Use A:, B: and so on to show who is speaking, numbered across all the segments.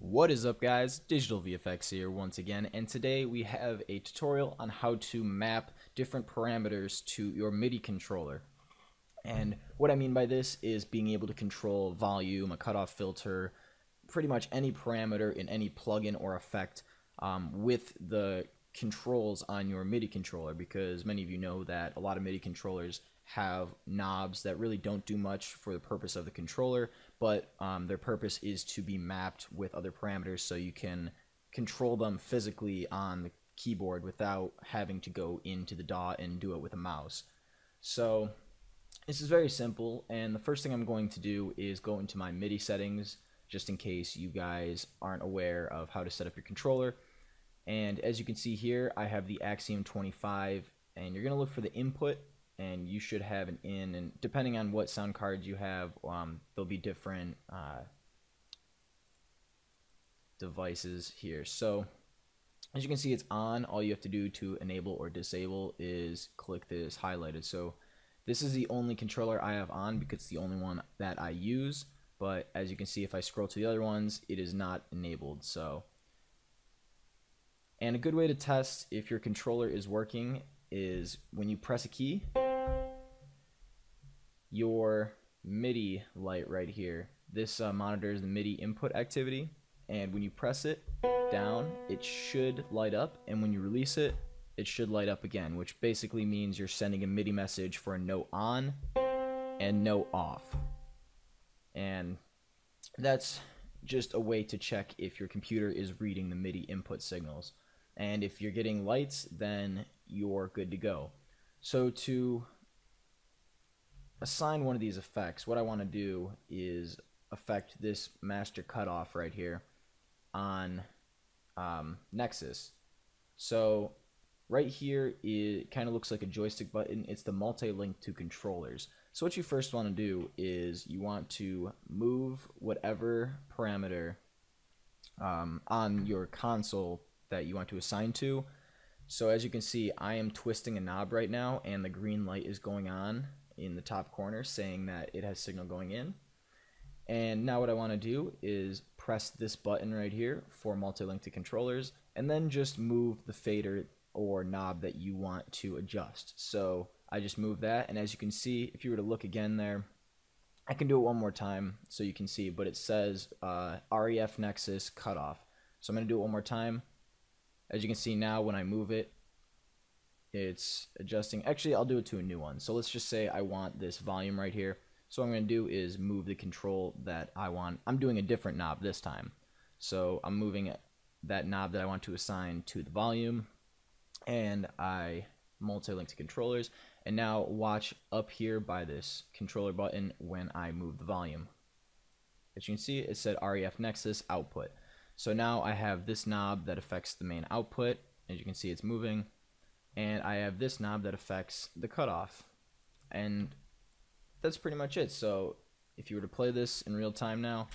A: What is up, guys? Digital VFX here once again, and today we have a tutorial on how to map different parameters to your MIDI controller. And what I mean by this is being able to control volume, a cutoff filter, pretty much any parameter in any plugin or effect with the controls on your MIDI controller, because many of you know that a lot of MIDI controllers have knobs that really don't do much for the purpose of the controller, but their purpose is to be mapped with other parameters so you can control them physically on the keyboard without having to go into the DAW and do it with a mouse. So this is very simple, and the first thing I'm going to do is go into my MIDI settings, just in case you guys aren't aware of how to set up your controller. And as you can see here, I have the Axiom 25, and you're going to look for the input, and you should have an in, and depending on what sound cards you have, there'll be different devices here. So as you can see, it's on. All you have to do to enable or disable is click this highlighted. So this is the only controller I have on because it's the only one that I use, but as you can see, if I scroll to the other ones, it is not enabled. And a good way to test if your controller is working is when you press a key, your MIDI light right here, this monitors the MIDI input activity, and when you press it down, it should light up, and when you release it, it should light up again, which basically means you're sending a MIDI message for a note on and note off. And that's just a way to check if your computer is reading the MIDI input signals. And if you're getting lights, then you're good to go. So to assign one of these effects, what I want to do is affect this master cutoff right here on Nexus. So right here, it kind of looks like a joystick button. It's the multi-link to controllers. So what you first want to do is you want to move whatever parameter on your console that you want to assign to. So as you can see, I am twisting a knob right now, and the green light is going on in the top corner saying that it has signal going in. And now what I want to do is press this button right here for multi-link to controllers, and then just move the fader or knob that you want to adjust. So I just move that, and as you can see, if you were to look again there, I can do it one more time so you can see, but it says REF Nexus cutoff. So I'm going to do it one more time. As you can see now, when I move it, it's adjusting. Actually, I'll do it to a new one. So let's just say I want this volume right here. So what I'm going to do is move the control that I want. I'm doing a different knob this time. So I'm moving that knob that I want to assign to the volume, and I multi-link to controllers. And now watch up here by this controller button when I move the volume. As you can see, it said REF Nexus output. So now I have this knob that affects the main output. As you can see, it's moving. And I have this knob that affects the cutoff. And that's pretty much it. So if you were to play this in real time now,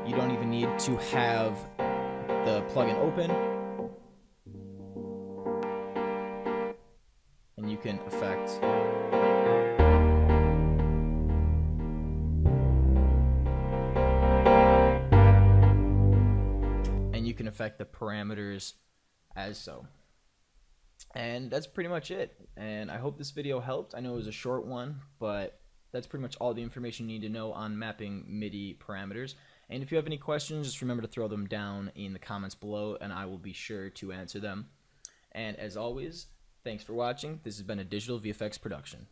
A: you don't even need to have the plugin open. And you can affect the parameters as so. And that's pretty much it. And I hope this video helped. I know it was a short one, but that's pretty much all the information you need to know on mapping MIDI parameters. And if you have any questions, just remember to throw them down in the comments below, and I will be sure to answer them. And as always, thanks for watching. This has been a Digital VFX production.